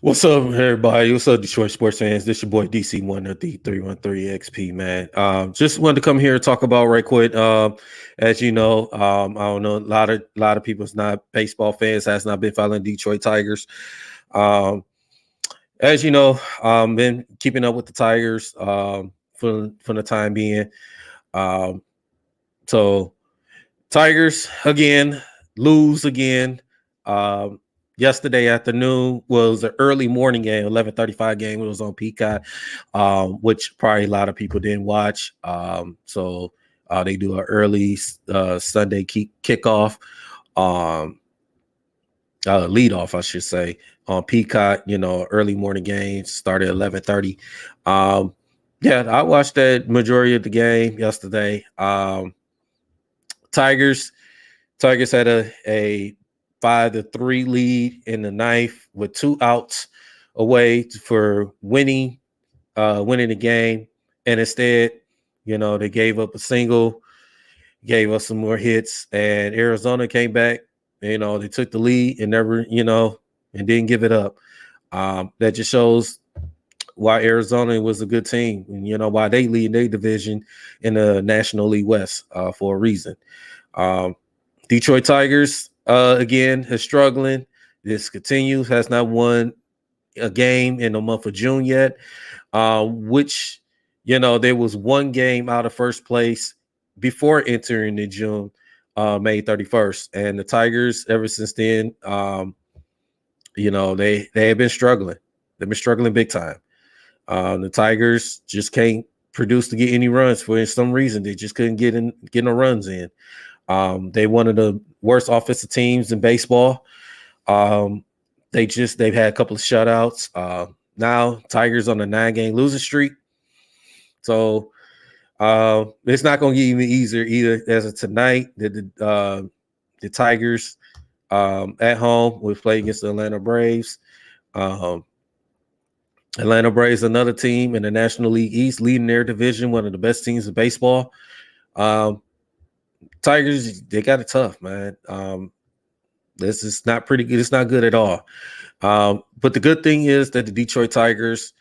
What's up, everybody? What's up, Detroit sports fans? This your boy DC1 of the 313XP, man. Just wanted to come here and talk about right quick. As you know, I don't know, a lot of people's not baseball fans has not been following Detroit Tigers. Um, as you know, been keeping up with the Tigers for the time being. Um, so Tigers again lose again. Um, Yesterday afternoon was an early morning game, 11:35 game. It was on Peacock, which probably a lot of people didn't watch. So they do an early Sunday kickoff, um, lead off, I should say, on Peacock. Early morning game started at 11:30. Um, yeah, I watched that majority of the game yesterday. Tigers Tigers had a 5-3 lead in the ninth with two outs away for winning the game, and instead, they gave up a single, gave us some more hits, and Arizona came back. They took the lead and never, and didn't give it up. That just shows why Arizona was a good team, and why they lead their division in the National League West for a reason. Um, Detroit Tigers again is struggling. This continues, has not won a game in the month of June yet, which there was one game out of first place before entering in June, May 31st, and the Tigers ever since then, they have been struggling. They've been struggling big time. The Tigers just can't produce to get any runs for some reason. They just couldn't get no runs in. They one of the worst offensive teams in baseball. They've had a couple of shutouts. Now Tigers on a 9-game losing streak. So it's not going to get even easier either. As of tonight, the Tigers at home will play against the Atlanta Braves. Atlanta Braves, another team in the National League East, leading their division, one of the best teams in baseball. Tigers, they got it tough, man. This is not pretty good. It's not good at all. But the good thing is that the Detroit Tigers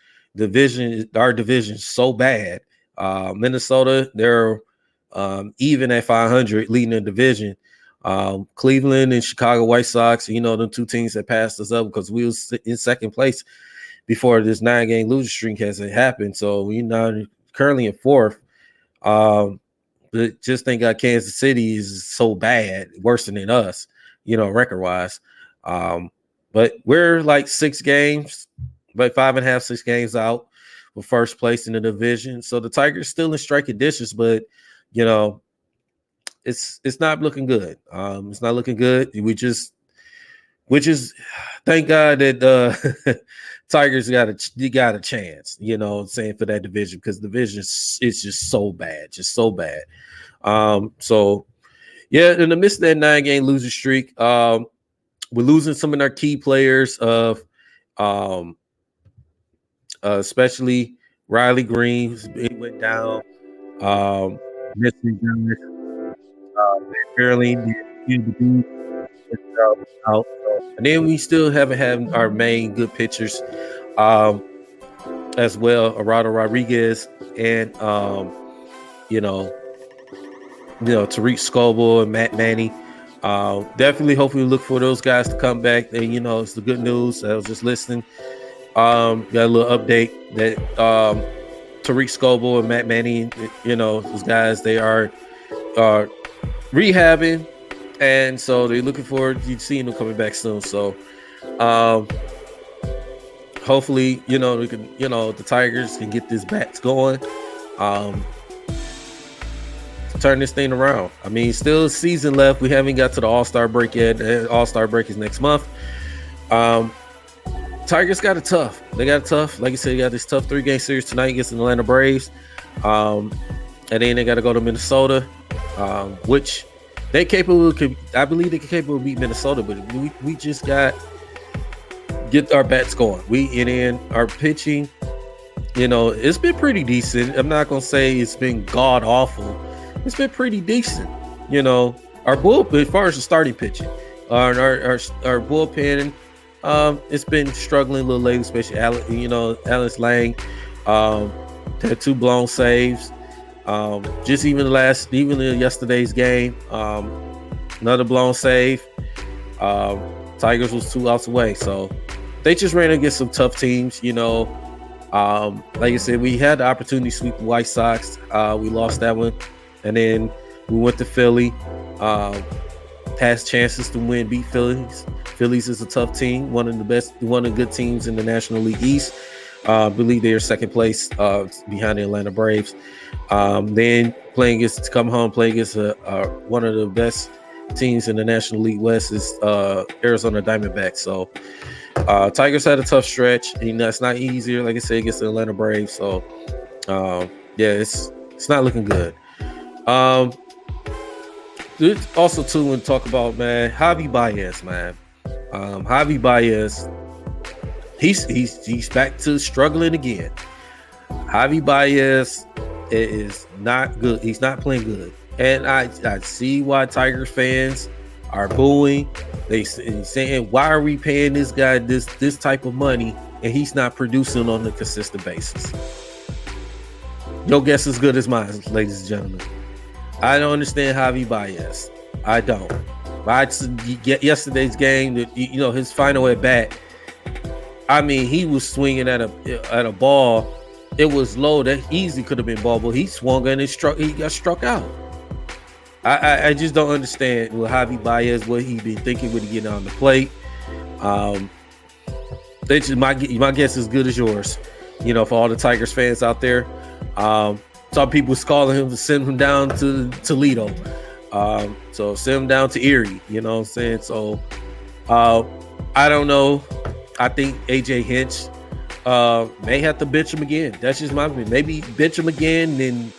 our division is so bad. Minnesota, they're even at 500, leading the division. Cleveland and Chicago White Sox, the two teams that passed us up because we was in second place before this 9-game losing streak hasn't happened. So we're now currently in fourth. But just think Kansas City is so bad, worse than us, record-wise. But we're like 6 games, like 5.5, 6 games out for first place in the division. So the Tigers still in striking distance, but it's not looking good. It's not looking good. We just thank God that Tigers got a chance, saying, for that division, because the division is just so bad, So yeah, in the midst of that 9-game losing streak, we're losing some of our key players of especially Riley Green. He went down, missing barely out. And then we still haven't had our main good pitchers as well, Arado Rodriguez and Tariq Scoble and Matt Manny. Definitely hopefully look for those guys to come back. And it's the good news. I was just listening. Got a little update that Tariq Scoble and Matt Manny, those guys, they are rehabbing, and so they're looking forward to seeing them coming back soon. So hopefully, we can, the Tigers can get this bats going. Turn this thing around. I mean, still a season left. We haven't got to the All-Star break yet. The All-Star break is next month. Tigers got it tough. They got it tough. Like I said, they got this tough 3-game series tonight against the Atlanta Braves. And then they got to go to Minnesota, which they're capable. I believe they're capable of beating Minnesota, but we just got get our bats going. And then our pitching, it's been pretty decent. I'm not gonna say it's been god awful. It's been pretty decent. Our bullpen, as far as the starting pitching, our bullpen It's been struggling a little lately, especially Alex Lang. Um, had two blown saves. Just even in yesterday's game, another blown save. Um, Tigers was 2 outs away, so they just ran against some tough teams. Like I said, we had the opportunity to sweep the White Sox. We lost that one, and then we went to Philly. Has chances to win, beat Phillies. Phillies is a tough team, one of the good teams in the National League East. I believe they are second place behind the Atlanta Braves. Then play against one of the best teams in the National League West is Arizona Diamondbacks. So Tigers had a tough stretch. It's not easier, like I said, against the Atlanta Braves. So it's not looking good. Also too, when talk about, man, Javi Baez, man. Javi Baez, he's back to struggling again. Javi Baez is not good. He's not playing good, and I see why Tiger fans are booing. They saying, why are we paying this guy this type of money and he's not producing on a consistent basis? Your guess is good as mine, ladies and gentlemen. I don't understand Javi Baez. I don't. Yesterday's game, his final at bat. I mean, he was swinging at a ball. It was low that easily could have been ball, but he swung and he got struck out. I just don't understand with Javi Baez what he been thinking when he getting on the plate. My guess is good as yours. For all the Tigers fans out there. Some people was calling him to send him down to Toledo. So send him down to Erie, you know what I'm saying? So I don't know. I think AJ Hinch may have to bench him again. That's just my opinion. Maybe bench him again, and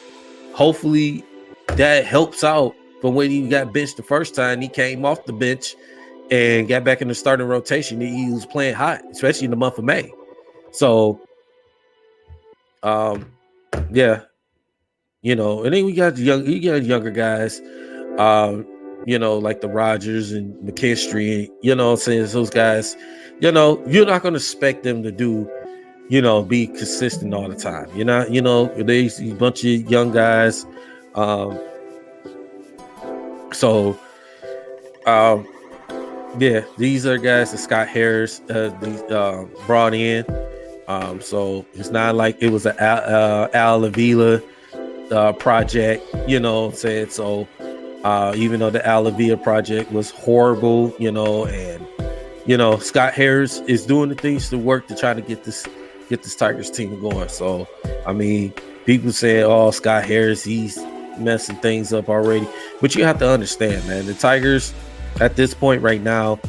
hopefully that helps out from when he got benched the first time. He came off the bench and got back in the starting rotation. He was playing hot, especially in the month of May. So and then we got younger guys, like the Rogers and McKinstry, I'm saying, those guys, you're not going to expect them to do, be consistent all the time. There's a bunch of young guys. These are guys that Scott Harris brought in. So it's not like it was an Al Avila project, I'm saying? So even though the Al Avila project was horrible, and Scott Harris is doing the things to work to try to get this Tigers team going. So I mean, people say, oh, Scott Harris, he's messing things up already, but you have to understand, man, the Tigers at this point right now,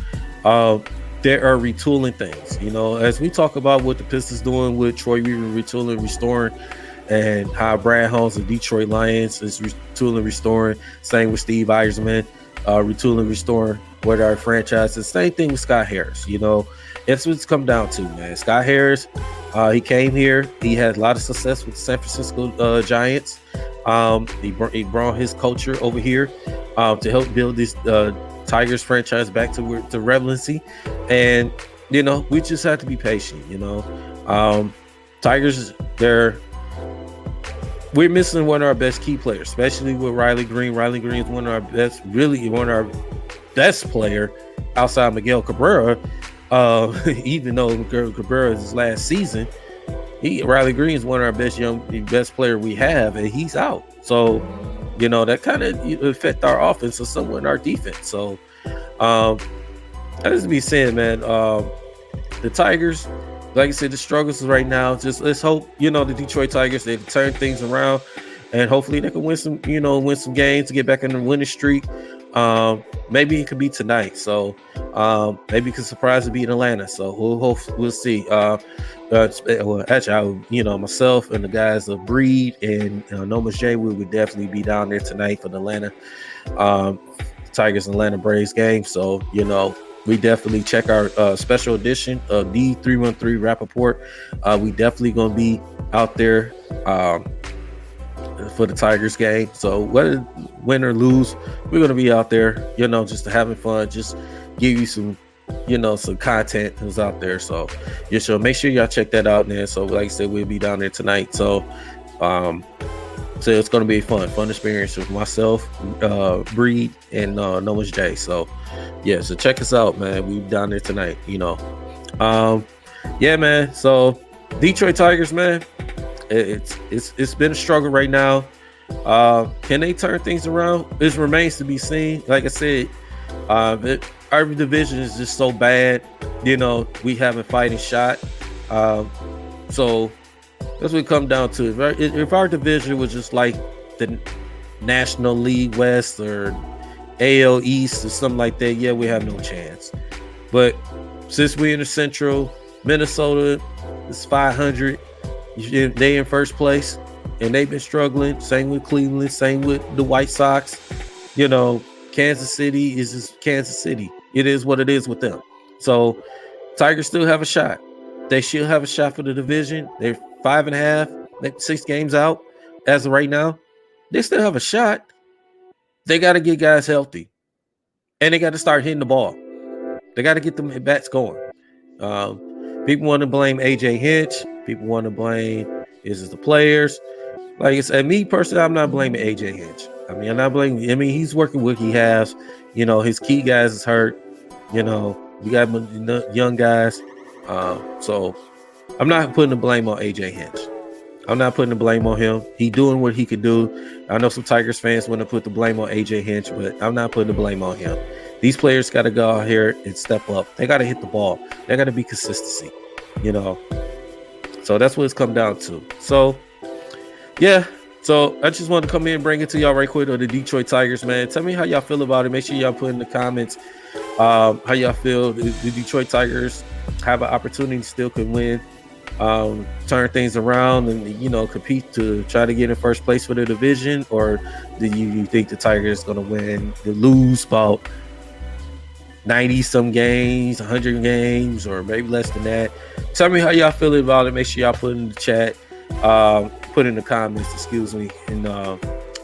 they are retooling things, as we talk about what the Pistons doing with Troy Weaver, retooling, restoring, and how Brad Holmes and Detroit Lions is retooling, restoring. Same with Steve Eisman, retooling, restoring with our franchises. Same thing with Scott Harris. That's what it's come down to, man. Scott Harris, he came here. He had a lot of success with the San Francisco Giants. He brought his culture over here to help build this Tigers franchise back to relevancy. And, we just have to be patient, Tigers, we're missing one of our best key players, especially with Riley Green. Riley Green is one of our best player outside Miguel Cabrera. Even though Cabrera is his last season, Riley Green is one of our best player we have, and he's out. So, that kind of affect our offense and somewhat in our defense. So, I just be saying, man, the Tigers, like I said, the struggles right now. Just let's hope, the Detroit Tigers, they can turn things around, and hopefully they can win some games to get back in the winning streak. Maybe it could be tonight. So maybe it could surprise to beat Atlanta. So we'll see. Actually, myself and the guys of Breed and Noma's J, we would definitely be down there tonight for the Atlanta Tigers and Atlanta Braves game. So we definitely check our special edition of the 313 Rappaport. We definitely gonna be out there for the Tigers game. So win or lose, we're gonna be out there, just having fun, just give you some some content is out there. So yeah, so make sure y'all check that out, man. So like I said, we'll be down there tonight. So it's gonna be a fun experience with myself, Breed, and Noah's J. So yeah, so check us out, man. We down there tonight, yeah, man. So Detroit Tigers, man, it's been a struggle right now. Can they turn things around? It remains to be seen. Like I said, our division is just so bad. We haven't fighting shot. So that's what it comes down to. If our division was just like the National League West or AL East or something like that, yeah, we have no chance. But since we're in the Central, Minnesota is 500. They in first place, and they've been struggling. Same with Cleveland. Same with the White Sox. Kansas City is just Kansas City. It is what it is with them. So Tigers still have a shot. They should have a shot for the division. They're 5.5, 6 games out as of right now. They still have a shot. They got to get guys healthy, and they got to start hitting the ball. They got to get them bats going. People want to blame AJ Hinch. People want to blame is the players. Like I said, me personally, I'm not blaming AJ Hinch. I'm not blaming. He's working with what he has. His key guys is hurt. We got young guys. So I'm not putting the blame on AJ Hinch. I'm not putting the blame on him. He doing what he could do. I know some Tigers fans want to put the blame on AJ Hinch, but I'm not putting the blame on him. These players got to go out here and step up. They got to hit the ball. They got to be consistency. So that's what it's come down to. So yeah. So I just wanted to come in and bring it to y'all right quick on the Detroit Tigers, man. Tell me how y'all feel about it. Make sure y'all put in the comments how y'all feel the Detroit Tigers have an opportunity, still can win, turn things around, and compete to try to get in first place for the division, or do you think the Tigers going to win, lose about 90 some games, 100 games, or maybe less than that? Tell me how y'all feel about it. Make sure y'all put in the chat. Put in the comments, excuse me, and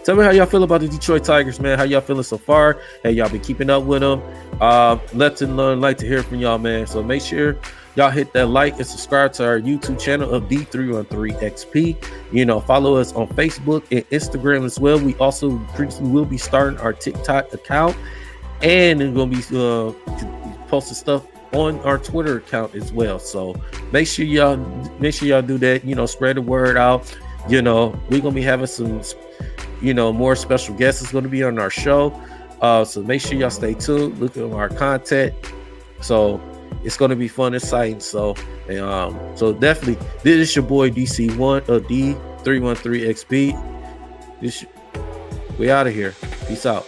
tell me how y'all feel about the Detroit Tigers, man. How y'all feeling so far? Hey, y'all been keeping up with them. Let's learn, like to hear from y'all, man. So make sure y'all hit that like and subscribe to our YouTube channel of D313XP. Follow us on Facebook and Instagram as well. We also will be starting our TikTok account, and we're gonna be posting stuff on our Twitter account as well. So make sure y'all do that. Spread the word out. We're gonna be having some more special guests is going to be on our show. So make sure y'all stay tuned. Look at our content. So it's going to be fun and exciting. So definitely, this is your boy DC1 D313XP. We out of here. Peace out.